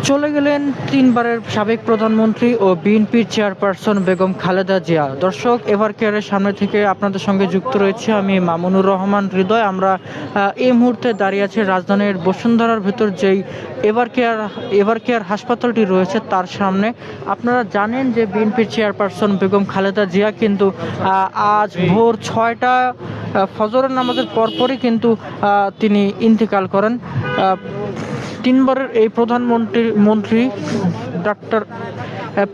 চলে গেলেন তিনবারের সাবেক প্রধানমন্ত্রী ও বিএনপির চেয়ারপারসন বেগম খালেদা জিয়া। দর্শক, এভার কেয়ারের সামনে থেকে আপনাদের সঙ্গে যুক্ত রয়েছে আমি মামুনুর রহমান হৃদয়। আমরা এই মুহূর্তে দাঁড়িয়ে আছি রাজধানীর বসুন্ধরার ভেতর যেই এভার কেয়ার হাসপাতালটি রয়েছে তার সামনে। আপনারা জানেন যে বিএনপির চেয়ারপারসন বেগম খালেদা জিয়া কিন্তু আজ ভোর 6টা ফজরের নামাজের পরপরই কিন্তু তিনি ইন্তেকাল করেন। তিনবারের এই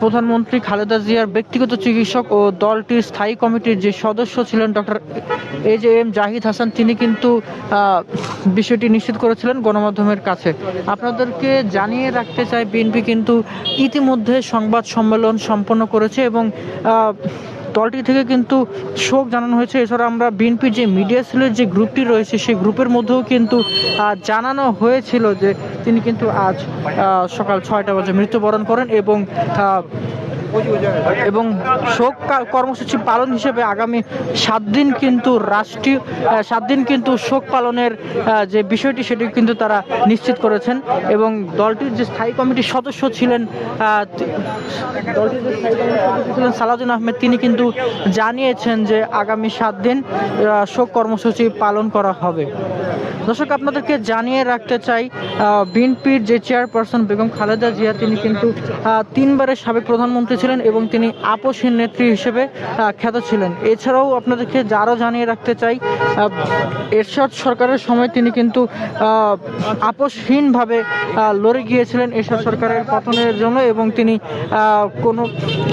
প্রধানমন্ত্রী খালেদা জিয়ার ব্যক্তিগত চিকিৎসক ও দলটির স্থায়ী কমিটির যে সদস্য ছিলেন ডক্টর AJM জাহিদ হাসান, তিনি কিন্তু বিষয়টি নিশ্চিত করেছিলেন গণমাধ্যমের কাছে। আপনাদেরকে জানিয়ে রাখতে চাই, বিএনপি কিন্তু ইতিমধ্যে সংবাদ সম্মেলন সম্পন্ন করেছে এবং দলটি থেকে কিন্তু শোক জানানো হয়েছে। এছাড়া আমরা বিএনপির যে মিডিয়া সেলের যে গ্রুপটি রয়েছে সেই গ্রুপের মধ্যেও কিন্তু জানানো হয়েছিল যে তিনি কিন্তু আজ সকাল 6টা বাজে মৃত্যুবরণ করেন এবং শোক কর্মসূচি পালন হিসেবে আগামী 7 দিন কিন্তু শোক পালনের যে বিষয়টি সেটি কিন্তু তারা নিশ্চিত করেছেন। এবং দলটির যে স্থায়ী কমিটির সদস্য ছিলেন সালাউদ্দিন আহমেদ, তিনি কিন্তু জানিয়েছেন যে আগামী 7 দিন শোক কর্মসূচি পালন করা হবে। দর্শক, আপনাদেরকে জানিয়ে রাখতে চাই, বিএনপির যে চেয়ারপারসন বেগম খালেদা জিয়া, তিনি কিন্তু 3বারের সাবেক প্রধানমন্ত্রী ছিলেন এবং তিনি আপসহীন নেত্রী হিসেবে খ্যাত ছিলেন। এছাড়াও আপনাদেরকে আরও জানিয়ে রাখতে চাই, এরশাদ সরকারের সময় তিনি কিন্তু আপসহীনভাবে লড়ে গিয়েছিলেন এরশাদ সরকারের পতনের জন্য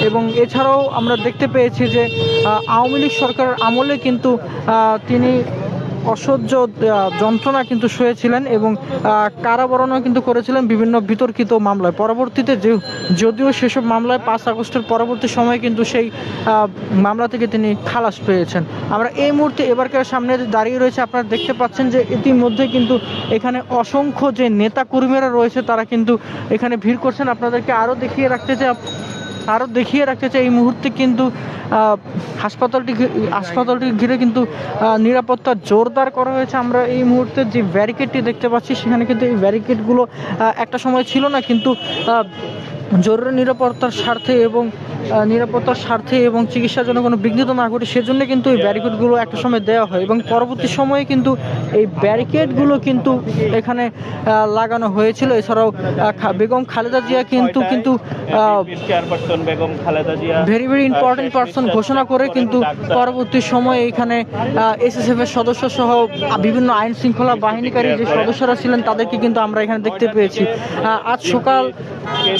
এবং এছাড়াও আমরা দেখতে পেয়েছি যে আওয়ামী লীগ সরকারের আমলে কিন্তু তিনি অসহ্য যন্ত্রণা কিন্তু সয়েছিলেন এবং কারাবরণও কিন্তু করেছিলেন বিভিন্ন বিতর্কিত মামলায়। পরবর্তীতে যদিও সেসব মামলায় 5 আগস্টের পরবর্তী সময়ে কিন্তু সেই মামলা থেকে তিনি খালাস পেয়েছেন। আমরা এই মুহূর্তে এবারকার সামনে দাঁড়িয়ে রয়েছে, আপনারা দেখতে পাচ্ছেন যে ইতিমধ্যে কিন্তু এখানে অসংখ্য যে নেতা কর্মীরা রয়েছে তারা কিন্তু এখানে ভিড় করছেন। আপনাদেরকে আরও দেখিয়ে রাখতে চাই এই মুহূর্তে কিন্তু হাসপাতালটি ঘিরে কিন্তু নিরাপত্তা জোরদার করা হয়েছে। আমরা এই মুহূর্তে যে ব্যারিকেডটি দেখতে পাচ্ছি সেখানে কিন্তু এই ব্যারিকেডগুলো একটা সময় ছিল না, কিন্তু জরুরি নিরাপত্তার স্বার্থে এবং চিকিৎসার জন্য কোনো বিঘ্নিত না ঘটে সেজন্য কিন্তু এই ব্যারিকেডগুলো একটা সময় দেওয়া হয় এবং পরবর্তী সময়ে কিন্তু এই ব্যারিকেডগুলো কিন্তু এখানে লাগানো হয়েছিল। এছাড়াও বেগম খালেদা জিয়া কিন্তু ভেরি ইম্পর্টেন্ট পার্সন ঘোষণা করে কিন্তু পরবর্তী সময়ে এখানে SSF এর সদস্য সহ বিভিন্ন আইন শৃঙ্খলা বাহিনীকারী যে সদস্যরা ছিলেন তাদেরকে কিন্তু আমরা এখানে দেখতে পেয়েছি। আজ সকাল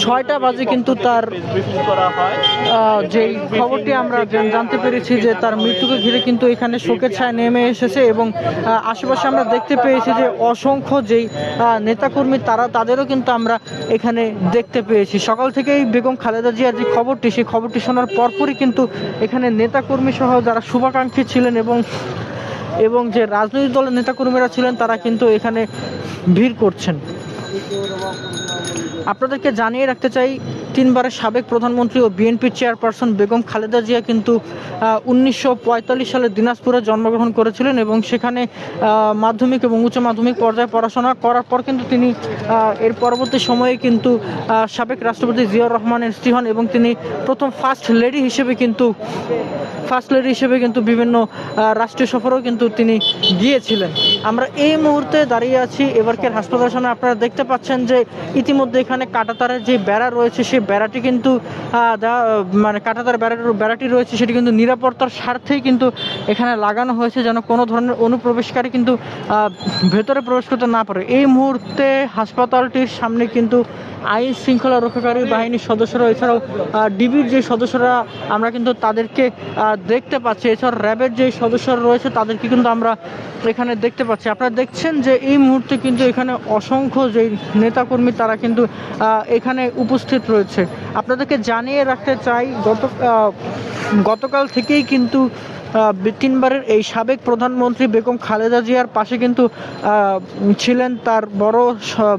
6টা বাজে কিন্তু তার যেই খবরটি আমরা জানতে পেরেছি যে তার মৃত্যুকে ঘিরে কিন্তু এখানে শোকের ছায়া নেমে এসেছে এবং আশেপাশে আমরা দেখতে পেয়েছি যে অসংখ্য যেই নেতাকর্মী তাদেরও কিন্তু আমরা এখানে দেখতে পেয়েছি। সকাল থেকেই বেগম খালেদা জিয়ার যে সেই খবরটি শোনার পরপরই কিন্তু এখানে নেতাকর্মী সহ যারা শুভাকাঙ্ক্ষী ছিলেন এবং যে রাজনৈতিক দলের নেতাকর্মীরা ছিলেন তারা কিন্তু এখানে ভিড় করছেন। আপনাদেরকে জানিয়ে রাখতে চাই, 3বারের সাবেক প্রধানমন্ত্রী ও বিএনপির চেয়ারপারসন বেগম খালেদা জিয়া কিন্তু 1945 সালে দিনাজপুরে জন্মগ্রহণ করেছিলেন এবং সেখানে মাধ্যমিক এবং উচ্চ মাধ্যমিক পর্যায়ে পড়াশোনা করার পর কিন্তু তিনি এর পরবর্তী সময়ে কিন্তু সাবেক রাষ্ট্রপতি জিয়াউর রহমানের স্ত্রী হন এবং তিনি প্রথম ফার্স্ট লেডি হিসেবে কিন্তু বিভিন্ন রাষ্ট্রীয় সফরেও কিন্তু তিনি গিয়েছিলেন। আমরা এই মুহূর্তে দাঁড়িয়ে আছি এবারকার হাসপাতালের সামনে। আপনারা দেখতে পাচ্ছেন যে ইতিমধ্যে এখানে কাঁটাতারের যে বেড়া রয়েছে সেই বেড়াটি কিন্তু কাঁটাতার বেড়াটি রয়েছে সেটি কিন্তু নিরাপত্তার স্বার্থেই কিন্তু এখানে লাগানো হয়েছে যেন কোনো ধরনের অনুপ্রবেশকারী কিন্তু ভেতরে প্রবেশ করতে না পারে। এই মুহূর্তে হাসপাতালটির সামনে কিন্তু আইন শৃঙ্খলা রক্ষাকারী বাহিনীর সদস্যরা, এছাড়াও ডিবির যে সদস্যরা আমরা কিন্তু তাদেরকে দেখতে পাচ্ছি, এছাড়াও র্যাবের যে সদস্যরা রয়েছে তাদেরকে কিন্তু আমরা এখানে দেখতে পাচ্ছি। আপনারা দেখছেন যে এই মুহূর্তে কিন্তু এখানে অসংখ্য যে নেতাকর্মী তারা কিন্তু এখানে উপস্থিত রয়েছে। আপনাদেরকে জানিয়ে রাখতে চাই, গতকাল থেকেই কিন্তু 3বারের এই সাবেক প্রধানমন্ত্রী বেগম খালেদা জিয়ার পাশে কিন্তু ছিলেন তার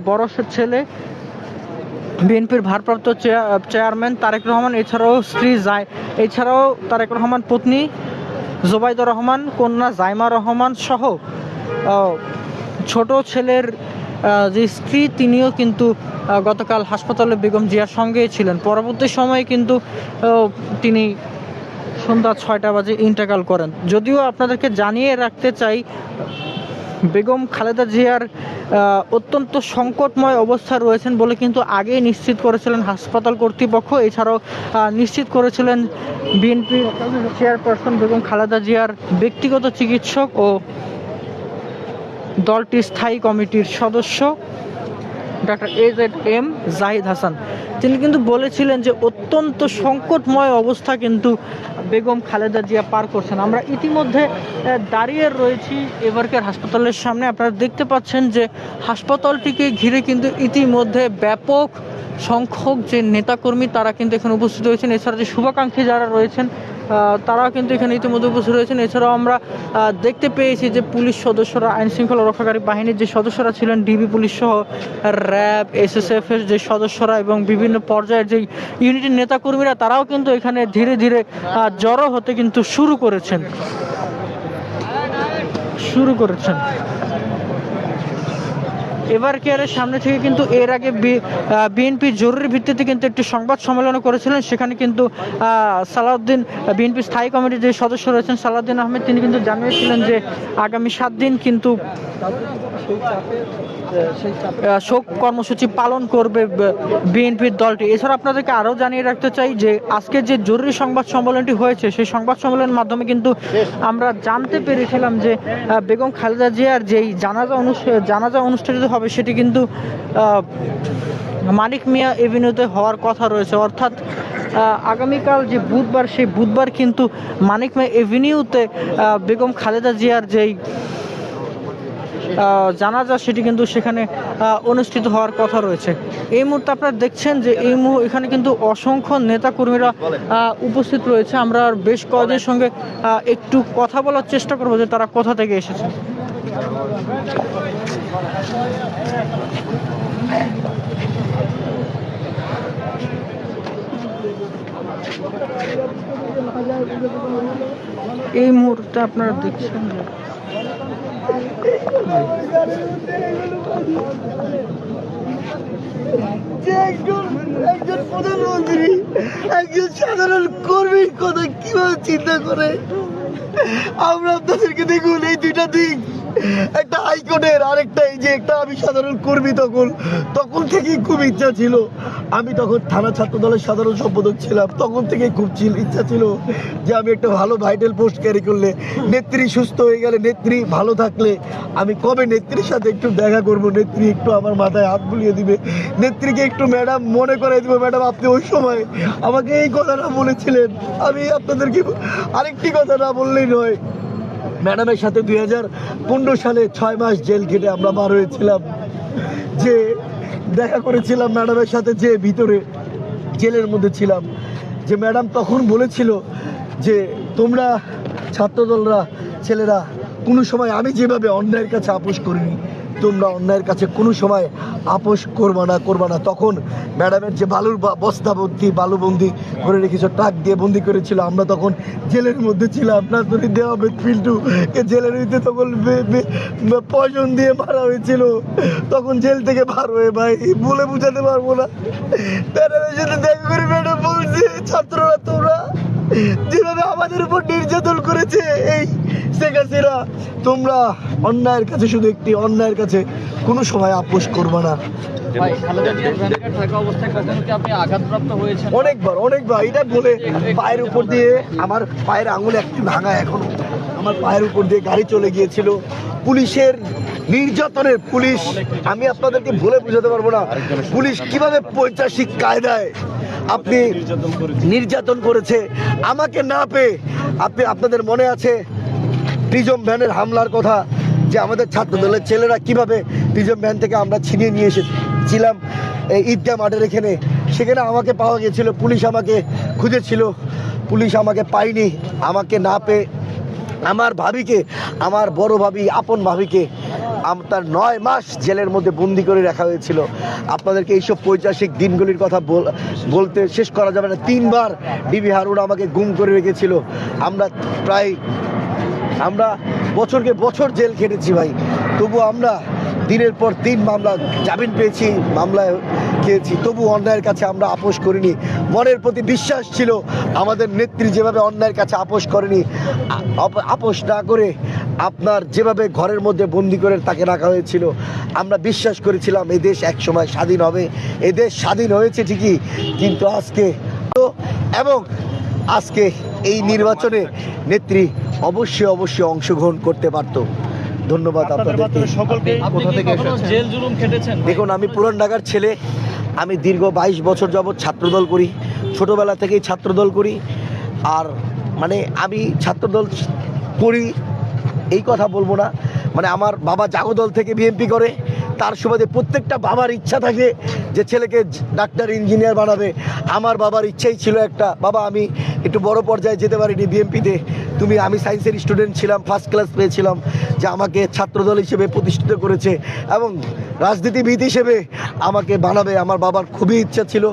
বড় ছেলে বিএনপির ভারপ্রাপ্ত চেয়ারম্যান তারেক রহমান, এছাড়াও তারেক রহমান পত্নী জোবাইদা রহমান, কন্যা জাইমা রহমান সহ ছোট ছেলের যে স্ত্রী তিনিও কিন্তু গতকাল হাসপাতালে বেগম জিয়ার সঙ্গেই ছিলেন। পরবর্তী সময়ে কিন্তু তিনি সন্ধ্যা 6টা বাজে ইন্তেকাল করেন। যদিও আপনাদেরকে জানিয়ে রাখতে চাই, বেগম খালেদা জিয়ার অত্যন্ত সংকটময় অবস্থা রয়েছেন বলে কিন্তু আগেই নিশ্চিত করেছিলেন হাসপাতাল কর্তৃপক্ষ। এছাড়াও নিশ্চিত করেছিলেন বিএনপি চেয়ারপারসন বেগম খালেদা জিয়ার ব্যক্তিগত চিকিৎসক ও দলটির স্থায়ী কমিটির সদস্য ডক্টর AZM জাহিদ হাসান। তিনি কিন্তু বলেছিলেন যে অত্যন্ত সংকটময় অবস্থা কিন্তু বেগম খালেদা জিয়া পার করছেন। আমরা ইতিমধ্যে দাঁড়িয়ে রয়েছি এবারকার হাসপাতালের সামনে। আপনারা দেখতে পাচ্ছেন যে হাসপাতালটিকে ঘিরে কিন্তু ইতিমধ্যে ব্যাপক সংখ্যক যে নেতাকর্মী তারা কিন্তু এখানে উপস্থিত হয়েছেন। এছাড়া যে শুভাকাঙ্ক্ষী যারা রয়েছেন তারাও কিন্তু এখানে ইতিমধ্যে উপস্থিত রয়েছেন। এছাড়াও আমরা দেখতে পেয়েছি যে পুলিশ সদস্যরা, আইন শৃঙ্খলা রক্ষাকারী বাহিনীর যে সদস্যরা ছিলেন, ডিবি পুলিশ সহ র্যাব, SSF এর যে সদস্যরা এবং বিভিন্ন পর্যায়ের যে ইউনিটের নেতাকর্মীরা তারাও কিন্তু এখানে ধীরে ধীরে জড়ো হতে কিন্তু শুরু করেছেন। এবার কেয়ারের সামনে থেকে কিন্তু এর আগে বিএনপি জরুরি ভিত্তিতে কিন্তু একটি সংবাদ সম্মেলন করেছিলেন। সেখানে কিন্তু সালাউদ্দিন, বিএনপি স্থায়ী কমিটির যে সদস্য রয়েছেন সালাউদ্দিন আহমেদ, তিনি কিন্তু জানিয়েছিলেন যে আগামী 7 দিন কিন্তু শোক কর্মসূচি পালন করবে বিএনপির দলটি। এছাড়া আপনাদেরকে আরও জানিয়ে রাখতে চাই যে আজকে যে জরুরি সংবাদ সম্মেলনটি হয়েছে সেই সংবাদ সম্মেলনের মাধ্যমে কিন্তু আমরা জানতে পেরেছিলাম যে বেগম খালেদা জিয়ার যেই জানাজা অনুষ্ঠিত হবে সেটি কিন্তু মানিক মিয়া এভিনিউতে হওয়ার কথা রয়েছে। অর্থাৎ আগামীকাল যে বুধবার, সেই বুধবার কিন্তু মানিক মিয়া এভিনিউতে বেগম খালেদা জিয়ার যেই জানাজা সেটি কিন্তু সেখানে অনুষ্ঠিত হওয়ার কথা রয়েছে। এই মুহূর্তে আপনারা দেখছেন যে এখানে কিন্তু অসংখ্য নেতাকর্মীরা উপস্থিত রয়েছে। আমরা বেশ কয়েকজনের সঙ্গে একটু কথা বলার চেষ্টা করবো যে তারা কোথা থেকে এসেছে। এই মুহূর্তে আপনারা দেখছেন যে একজন প্রধানমন্ত্রী একজন সাধারণ কর্মীর কথা কিভাবে চিন্তা করে। আমরা আপনাদেরকে দেখুন, এই দুইটা দিক, একটা হাইকোর্টের, আরেকটা এই যে একটা আমি সাধারণ কর্মী। তখন থেকেই খুব ইচ্ছা ছিল, আমি তখন থানা ছাত্র দলের সাধারণ সম্পাদক ছিলাম, তখন থেকেই খুব ইচ্ছা ছিল যে আমি একটা ভালো ভাইটাল পোস্ট ক্যারি করলে, নেত্রী সুস্থ হয়ে গেলে, নেত্রী ভালো থাকলে আমি কবে নেত্রীর সাথে একটু দেখা করব, নেত্রী একটু আমার মাথায় হাত বুলিয়ে দিবে, নেত্রীকে একটু ম্যাডাম মনে করে দিব, ম্যাডাম আপনি ওই সময় আমাকে এই কথাটা বলেছিলেন। আমি আপনাদেরকে আরেকটি কথা না বললেই নয়, ম্যাডামের সাথে 2015 সালে 6 মাস জেল খেটে আমরা বার হয়েছিলাম। যে দেখা করেছিলাম ম্যাডামের সাথে, যে ভিতরে জেলের মধ্যে ছিলাম, যে ম্যাডাম তখন বলেছিল যে তোমরা ছাত্রদলরা ছেলেরা কোনো সময়, আমি যেভাবে অন্যায়ের কাছে আপোষ করিনি, তোমরা অন্যায়ের কাছে কোনো সময় আপোষ করবা না। তখন ম্যাডামের যে বালুর বস্তা ভর্তি বালুবন্দি করে রেখেছিল, ট্রাক দিয়ে বন্দি করেছিল, আমরা তখন জেলের মধ্যে ছিলাম। নাজরুল আহমেদ পিন্টুকে জেলের ভিতরে তখন পয়জন দিয়ে মারা হয়েছিল। তখন জেল থেকে বার হয়ে, ভাই বলে বুঝাতে পারবো না, ম্যাডামের সাথে দেখা করে ম্যাডাম বলছে, ছাত্ররা তোমরা যেভাবে আমাদের উপর নির্যাতন করেছে এই শেখ হাসিনা, তোমরা অন্যায়ের কাছে, শুধু একটি অন্যায়ের কাছে কোনো সময় আপোষ করবে না। অনেকবার এটা বলে পায়ের উপর দিয়ে, আমার পায়ের আঙুল একটি ভাঙা, এখনো আমার পায়ের উপর দিয়ে গাড়ি চলে গিয়েছিল। পুলিশের নির্যাতনের, পুলিশ আমি আপনাদেরকে বলে বুঝাতে পারবো না পুলিশ কিভাবে পৈশাচিক কায়দায় আপনি নির্যাতন করেছে আমাকে না পেয়ে। আপনাদের মনে আছে প্রিজম ভ্যানের হামলার কথা, যে আমাদের ছাত্র দলের ছেলেরা কিভাবে প্রিজম ভ্যান থেকে আমরা ছিনিয়ে নিয়ে এসেছিলাম এই ঈদগাহ মাঠের এখানে, সেখানে আমাকে পাওয়া গেছিল, পুলিশ আমাকে খুঁজেছিল, পুলিশ আমাকে পায়নি। আমাকে না পেয়ে আমার ভাবিকে, আমার বড় ভাবি, আপন ভাবিকে তার 9 মাস জেলের মধ্যে বন্দি করে রাখা হয়েছিল। আপনাদেরকে এইসব পৈশাচিক দিনগুলির কথা বলতে শেষ করা যাবে না। 3 বার ডিবি হারুন আমাকে গুম করে রেখেছিল। আমরা বছরকে বছর জেল খেটেছি ভাই, তবু আমরা দিনের পর দিন মামলা, জামিন পেয়েছি, মামলায় খেয়েছি, তবু অন্যায়ের কাছে আমরা আপোষ করিনি। মনের প্রতি বিশ্বাস ছিল, আমাদের নেত্রী যেভাবে অন্যায়ের কাছে আপোষ করেনি, আপোষ না করে আপনার যেভাবে ঘরের মধ্যে বন্দি করে তাকে রাখা হয়েছিল, আমরা বিশ্বাস করেছিলাম এই দেশ একসময় স্বাধীন হবে। এই দেশ স্বাধীন হয়েছে ঠিকই, কিন্তু আজকে এবং আজকে এই নির্বাচনে নেত্রী অবশ্যই অংশগ্রহণ করতে পারত। ধন্যবাদ আপনাদেরকে। জেল জুলুম খেটেছেন? দেখুন, আমি পুরান ঢাকার ছেলে, আমি দীর্ঘ 22 বছর যাবৎ ছাত্রদল করি, ছোটোবেলা থেকেই ছাত্রদল করি। আর মানে আমি ছাত্রদল করি এই কথা বলবো না, মানে আমার বাবা জাগদল থেকে বিএনপি করে, তার সুবাদে প্রত্যেকটা বাবার ইচ্ছা থাকে যে ছেলেকে ডাক্তার ইঞ্জিনিয়ার বানাবে। আমার বাবার ইচ্ছাই ছিল একটা, বাবা আমি একটু বড় পর্যায়ে যেতে পারিনি বিএনপিতে, আমি সায়েন্সের স্টুডেন্ট ছিলাম, ফার্স্ট ক্লাস পেয়েছিলাম, যে আমাকে ছাত্রদল হিসেবে প্রতিষ্ঠিত করেছে এবং রাজনীতিবিদ হিসেবে আমাকে বানাবে। আমার বাবার খুবই ইচ্ছা ছিল,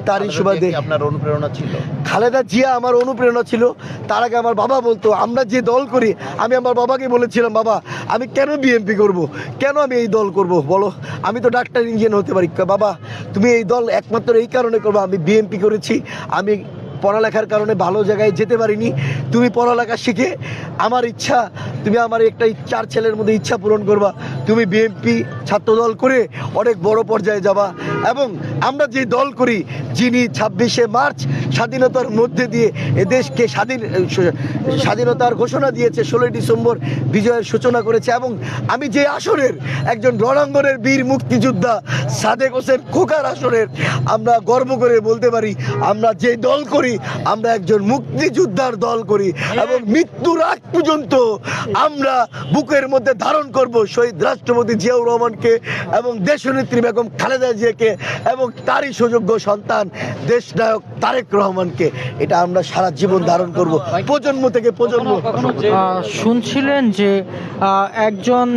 তারই সুবাদে। আপনার অনুপ্রেরণা ছিল খালেদা জিয়া আমার অনুপ্রেরণা ছিল। তার আগে আমার বাবা বলতো আমরা যে দল করি, আমি আমার বাবাকে বলেছিলাম, বাবা আমি কেন বিএনপি করব, কেন আমি এই দল করব বলো, আমি তো ডাক্তার ইঞ্জিনিয়ার হতে পারি। বাবা তুমি এই দল একমাত্র এই কারণে করবো, আমি বিএনপি করেছি, আমি পড়ালেখার কারণে ভালো জায়গায় যেতে পারিনি, তুমি পড়ালেখা শিখে আমার ইচ্ছা, তুমি আমার একটা চার ছেলের মধ্যে ইচ্ছা পূরণ করবা, তুমি বিএনপি ছাত্রদল করে অনেক বড় পর্যায়ে যাবা। এবং আমরা যে দল করি, যিনি 26শে মার্চ স্বাধীনতার মধ্যে দিয়ে এদেশকে স্বাধীনতার ঘোষণা দিয়েছে, 16ই ডিসেম্বর বিজয়ের সূচনা করেছে, এবং আমি যে আসনের একজন রণাঙ্গনের বীর মুক্তিযোদ্ধা সাদেক হোসেন খোকার আসনের আমরা গর্ব করে বলতে পারি, আমরা যে দল করি আমরা একজন মুক্তিযোদ্ধার দল করি, এবং মৃত্যুর আগ পর্যন্ত আমরা বুকের মধ্যে ধারণ করব শহীদ রাষ্ট্রপতি জিয়াউর রহমানকে এবং দেশনেত্রী বেগম খালেদা জিয়াকে এবং তারই সুযোগ্য সন্তান দেশনায়ক তারেক রহমানকে। এটা আমরা সারা জীবন ধারণ করব, প্রজন্ম থেকে প্রজন্ম। শুনছিলেন যে একজন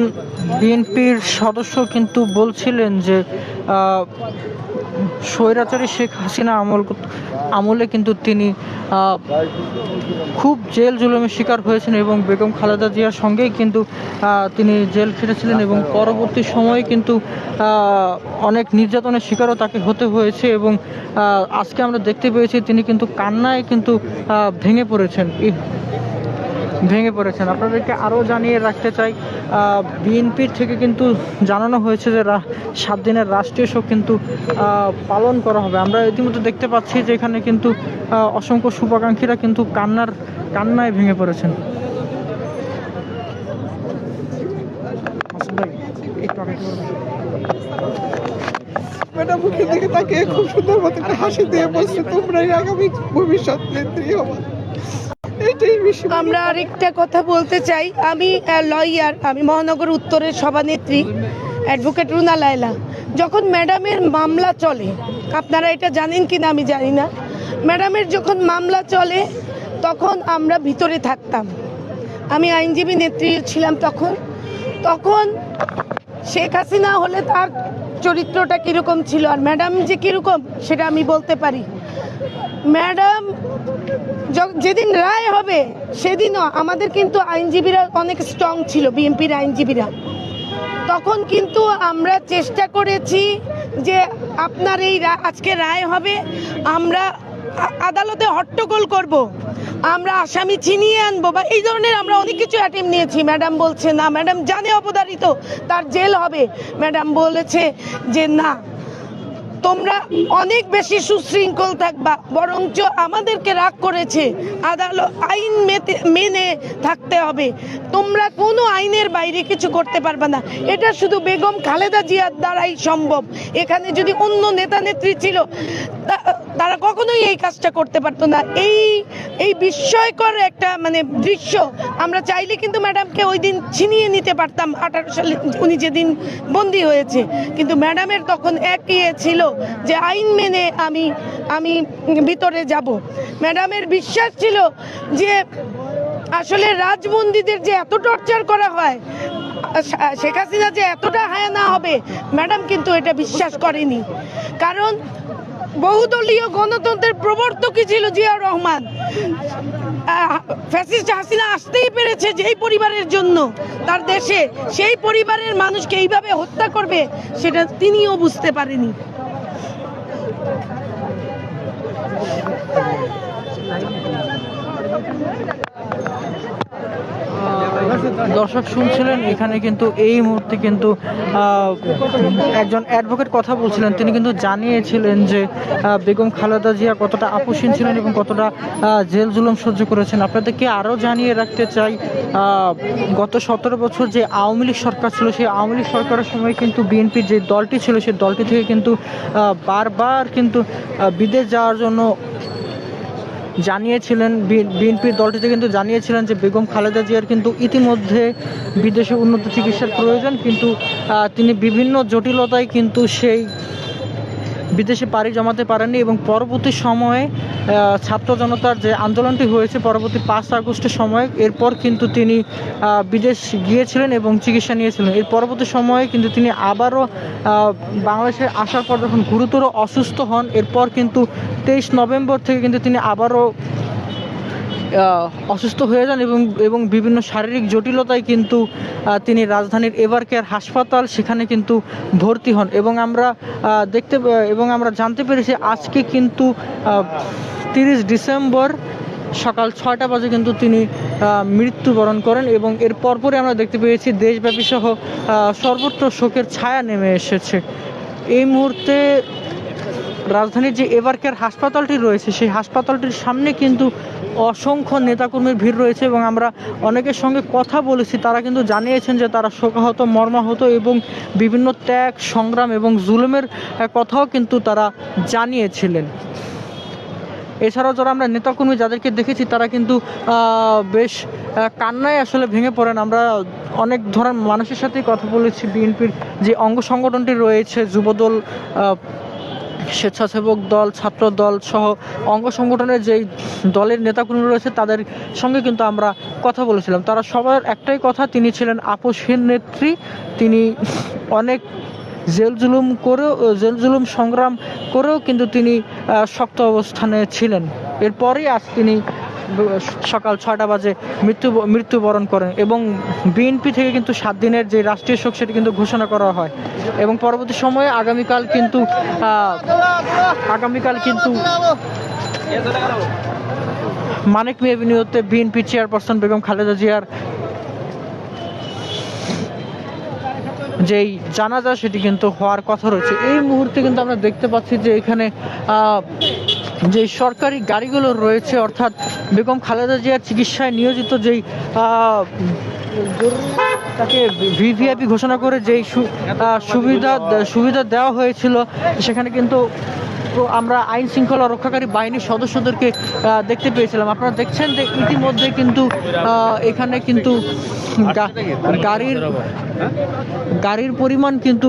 বিএনপির সদস্য কিন্তু বলছিলেন যে স্বৈরাচারী শেখ হাসিনা আমলে কিন্তু তিনি খুব জেল জুলুমের শিকার হয়েছেন এবং বেগম খালেদা জিয়ার সঙ্গেই কিন্তু তিনি জেল খেটেছিলেন এবং পরবর্তী সময়ে কিন্তু অনেক নির্যাতনের শিকারও তাকে হতে হয়েছে এবং আজকে আমরা দেখতে পেয়েছি তিনি কিন্তু কান্নায় কিন্তু ভেঙে পড়েছেন। আপনাদেরকে আরও জানিয়ে রাখতে চাই, বিএনপির থেকে কিন্তু জানানো হয়েছে যে 7 দিনের রাষ্ট্রীয় শোক কিন্তু পালন করা হবে। আমরা ইতিমধ্যে দেখতে পাচ্ছি যে এখানে কিন্তু অসংখ্য শুভাকাঙ্ক্ষীরা কিন্তু কান্নায় ভেঙে পড়েছেন। ম্যাডাম মুখের দিকে তাকিয়ে খুব সুন্দর মতো একটা হাসি দিয়ে বলছে, তোমরাই আগামী ভবিষ্যৎ নেত্রী হবে। আমরা আরেকটা কথা বলতে চাই, আমি লয়ার, আমি মহানগর উত্তরের সভানেত্রী অ্যাডভোকেট রুনা লায়লা। যখন ম্যাডামের মামলা চলে, আপনারা এটা জানেন কিনা আমি জানি না, ম্যাডামের যখন মামলা চলে তখন আমরা ভিতরে থাকতাম, আমি আইনজীবী নেত্রী ছিলাম। তখন শেখ হাসিনা হলে তার চরিত্রটা কীরকম ছিল আর ম্যাডাম যে কীরকম সেটা আমি বলতে পারি। ম্যাডাম যেদিন রায় হবে সেদিনও আমাদের কিন্তু আইনজীবীরা অনেক স্ট্রং ছিল, বিএনপির আইনজীবীরা। তখন কিন্তু আমরা চেষ্টা করেছি যে আপনার এই আজকে রায় হবে, আমরা আদালতে হট্টগোল করব, আমরা আসামি ছিনিয়ে আনবো বা এই ধরনের আমরা অনেক কিছু অ্যাটেম্প নিয়েছি। ম্যাডাম বলছে না, ম্যাডাম জানে অবধারিত তার জেল হবে, ম্যাডাম বলেছে যে না, তোমরা অনেক বেশি সুশৃঙ্খল থাকবা, বরঞ্চ আমাদেরকে রাগ করেছে, আদালত আইন মেনে থাকতে হবে, তোমরা কোনো আইনের বাইরে কিছু করতে পারবে না। এটা শুধু বেগম খালেদা জিয়ার দ্বারাই সম্ভব। এখানে যদি অন্য নেতা নেত্রী ছিল তারা কখনোই এই কাজটা করতে পারতো না। এই বিস্ময়কর একটা দৃশ্য, আমরা চাইলে কিন্তু ম্যাডামকে ওই দিন ছিনিয়ে নিতে পারতাম 18 সালে উনি যেদিন বন্দী হয়েছে, কিন্তু ম্যাডামের তখন একই ছিল যে আইন মেনে আমি ভিতরে যাব। ম্যাডামের বিশ্বাস ছিল যে আসলে রাজবন্দীদের যে এত টর্চার করা হয়, শেখ হাসিনা যে এতটা হায়ানা হবে, ম্যাডাম কিন্তু এটা বিশ্বাস করেনি। কারণ বহুদলীয় গণতন্ত্রের প্রবর্তকই ছিল জিয়াউর রহমান। ফ্যাসিস্ট হাসিনা আসতেই পেরেছে যেই পরিবারের জন্য তার দেশে, সেই পরিবারের মানুষকে এইভাবে হত্যা করবে সেটা তিনিও বুঝতে পারেনি। দর্শক শুনছিলেন, এখানে কিন্তু এই মুহূর্তে কিন্তু একজন অ্যাডভোকেট কথা বলছিলেন। তিনি কিন্তু জানিয়েছিলেন যে বেগম খালেদা জিয়া কতটা আপোষহীন ছিলেন এবং কতটা জেল জুলুম সহ্য করেছেন। আপনাদেরকে আরও জানিয়ে রাখতে চাই, গত 17 বছর যে আওয়ামী লীগ সরকার ছিল, সেই আওয়ামী লীগ সরকারের সময় কিন্তু বিএনপির যে দলটি ছিল, সেই দলটি থেকে কিন্তু বারবার কিন্তু বিদেশ যাওয়ার জন্য জানিয়েছিলেন। বিএনপির দলটিতে কিন্তু জানিয়েছিলেন যে বেগম খালেদা জিয়ার কিন্তু ইতিমধ্যে বিদেশে উন্নত চিকিৎসার প্রয়োজন, কিন্তু তিনি বিভিন্ন জটিলতায় কিন্তু সেই বিদেশে পাড়ি জমাতে পারেননি এবং পরবর্তী সময়ে ছাত্র জনতার যে আন্দোলনটি হয়েছে পরবর্তী 5 আগস্টের সময়, এরপর কিন্তু তিনি বিদেশ গিয়েছিলেন এবং চিকিৎসা নিয়েছিলেন। এর পরবর্তী সময়ে কিন্তু তিনি আবারও বাংলাদেশে আসার পর যখন গুরুতর অসুস্থ হন, এরপর কিন্তু 23 নভেম্বর থেকে কিন্তু তিনি আবারও অসুস্থ হয়ে যান এবং বিভিন্ন শারীরিক জটিলতায় কিন্তু তিনি রাজধানীর এভারকেয়ার হাসপাতাল, সেখানে কিন্তু ভর্তি হন এবং আমরা জানতে পেরেছি আজকে কিন্তু 30 ডিসেম্বর সকাল 6টা বাজে কিন্তু তিনি মৃত্যুবরণ করেন এবং এর পরপরই আমরা দেখতে পেয়েছি দেশব্যাপী সহ সর্বত্র শোকের ছায়া নেমে এসেছে। এই মুহূর্তে রাজধানীর যে এভারকেয়ার হাসপাতালটি রয়েছে, সেই হাসপাতালটির সামনে কিন্তু অসংখ্য নেতাকর্মীর ভিড় রয়েছে এবং আমরা অনেকের সঙ্গে কথা বলেছি। তারা কিন্তু জানিয়েছেন যে তারা শোকাহত, মর্মাহত এবং বিভিন্ন ত্যাগ, সংগ্রাম এবং জুলুমের কথাও কিন্তু তারা জানিয়েছিলেন। এছাড়াও যারা আমরা নেতাকর্মী যাদেরকে দেখেছি, তারা কিন্তু বেশ কান্নায় আসলে ভেঙে পড়েন। আমরা অনেক ধরনের মানুষের সাথেই কথা বলেছি। বিএনপির যে অঙ্গ সংগঠনটি রয়েছে, যুবদল, স্বেচ্ছাসেবক দল, ছাত্র দল সহ অঙ্গ সংগঠনের যেই দলের নেতাকর্মী রয়েছে, তাদের সঙ্গে কিন্তু আমরা কথা বলেছিলাম। তারা সবার একটাই কথা, তিনি ছিলেন আপোষহীন নেত্রী। তিনি অনেক জেল জুলুম সংগ্রাম করেও কিন্তু তিনি শক্ত অবস্থানে ছিলেন। এরপরেই আজ তিনি সকাল 6টা বাজে মৃত্যুবরণ করেন এবং বিএনপি থেকে কিন্তু 7 দিনের যে রাষ্ট্রীয় শোক সেটি কিন্তু ঘোষণা করা হয় এবং পরবর্তী সময়ে আগামীকাল কিন্তু মানিক মিয়া এভিনিউতে বিএনপি চেয়ারপারসন বেগম খালেদা জিয়ার যেই জানাজা সেটি কিন্তু হওয়ার কথা রয়েছে। এই মুহূর্তে কিন্তু আমরা দেখতে পাচ্ছি যে এখানে যে সরকারি গাড়িগুলো রয়েছে, অর্থাৎ বেগম খালেদা জিয়ার চিকিৎসায় নিয়োজিত যেই তাকে ভিভিআইপি ঘোষণা করে যেই সুবিধা দেওয়া হয়েছিল, সেখানে কিন্তু আমরা আইন শৃঙ্খলা রক্ষাকারী বাহিনীর সদস্যদেরকে দেখতে পেয়েছিলাম। আপনারা দেখছেন যে ইতিমধ্যে কিন্তু এখানে কিন্তু গাড়ির পরিমাণ কিন্তু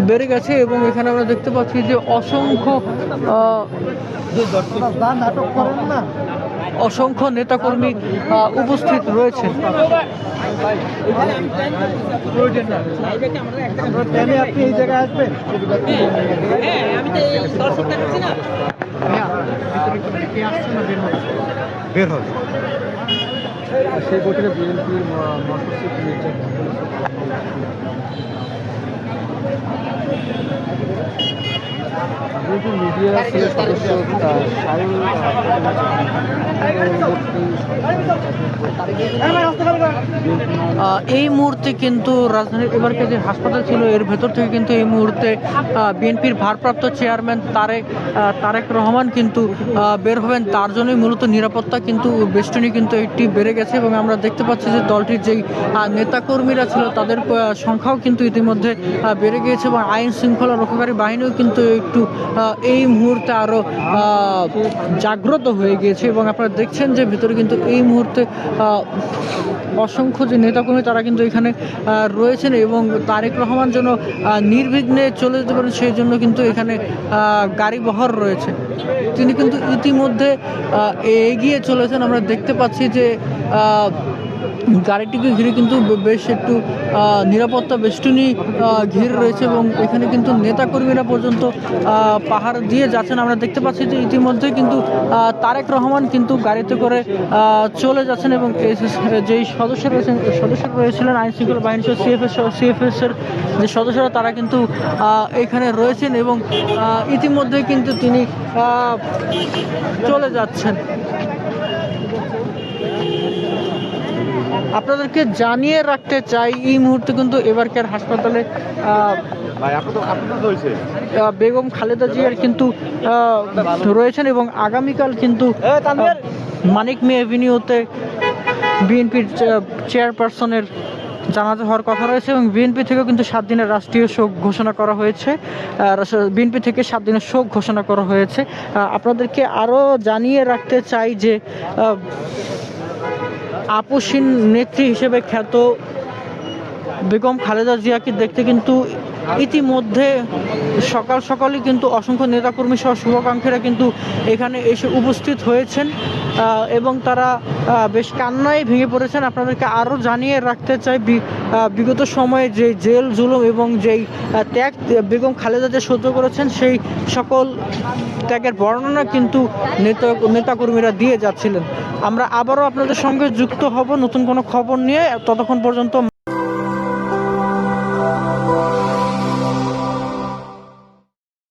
বেড়ে গেছে এবং এখানে আমরা দেখতে পাচ্ছি যে অসংখ্য নেতাকর্মী উপস্থিত রয়েছে। আপনি এই জায়গায় আসবেন? বের হবে সেই বছরে বিএনপির মিডিয়া সদস্য এই মুহূর্তে কিন্তু রাজধানীর এবারকে যে হাসপাতাল ছিল, এর ভেতর থেকে কিন্তু এই মুহূর্তে বিএনপির ভারপ্রাপ্ত চেয়ারম্যান তারেক রহমান কিন্তু বের হবেন। তার জন্যই মূলত নিরাপত্তা কিন্তু বেষ্টনী কিন্তু একটি বেড়ে গেছে এবং আমরা দেখতে পাচ্ছি যে দলটির যেই নেতাকর্মীরা ছিল তাদের সংখ্যাও কিন্তু ইতিমধ্যে বেড়ে গিয়েছে এবং আইন শৃঙ্খলা রক্ষাকারী বাহিনীও কিন্তু একটু এই মুহূর্তে আরও জাগ্রত হয়ে গিয়েছে এবং আপনারা দেখছেন যে ভিতরে কিন্তু এই মুহূর্তে অসংখ্য যে নেতাকর্মী তারা কিন্তু এখানে রয়েছেন এবং তারেক রহমান যেন নির্বিঘ্নে চলে যেতে পারেন সেই জন্য কিন্তু এখানে গাড়ি বহর রয়েছে। তিনি কিন্তু ইতিমধ্যে এগিয়ে চলেছেন। আমরা দেখতে পাচ্ছি যে গাড়িটিকে ঘিরে কিন্তু বেশ একটু নিরাপত্তা বেষ্টনী ঘিরে রয়েছে এবং এখানে কিন্তু নেতাকর্মীরা পর্যন্ত পাহাড় দিয়ে যাচ্ছেন। আমরা দেখতে পাচ্ছি যে ইতিমধ্যে কিন্তু তারেক রহমান কিন্তু গাড়িতে করে চলে যাচ্ছেন এবং যেই সদস্যরা রয়েছিলেন আইন শৃঙ্খলা বাহিনী সহ সিএফএস এর যে সদস্যরা তারা কিন্তু এখানে রয়েছেন এবং ইতিমধ্যে কিন্তু তিনি চলে যাচ্ছেন। আপনাদেরকে জানিয়ে রাখতে চাই এই মুহূর্তে কিন্তু এবারকার হাসপাতালে বেগম খালেদা জিয়ার কিন্তু রয়েছেন এবং আগামীকাল কিন্তু মানিক মে এভিনিউতে বিএনপির চেয়ারপারসনের জানাজা হওয়ার কথা রয়েছে এবং বিএনপি থেকেও কিন্তু 7 দিনের রাষ্ট্রীয় শোক ঘোষণা করা হয়েছে। বিএনপি থেকে 7 দিনের শোক ঘোষণা করা হয়েছে। আপনাদেরকে আরও জানিয়ে রাখতে চাই যে আপসীন নেত্রী হিসেবে খ্যাত বেগম খালেদা জিয়াকে দেখতে কিন্তু ইতিমধ্যে সকাল সকালই কিন্তু অসংখ্য নেতাকর্মী সহ শুভাকাঙ্ক্ষীরা কিন্তু এখানে এসে উপস্থিত হয়েছেন এবং তারা বেশ কান্নায় ভেঙে পড়েছেন। আপনাদেরকে আরও জানিয়ে রাখতে চাই বিগত সময়ে যে জেল জুলুম এবং যেই ত্যাগ বেগম খালেদা জিয়া সহ্য করেছেন সেই সকল ত্যাগের বর্ণনা কিন্তু নেতাকর্মীরা দিয়ে যাচ্ছিলেন। আমরা আবারও আপনাদের সঙ্গে যুক্ত হব নতুন কোনো খবর নিয়ে। ততক্ষণ পর্যন্ত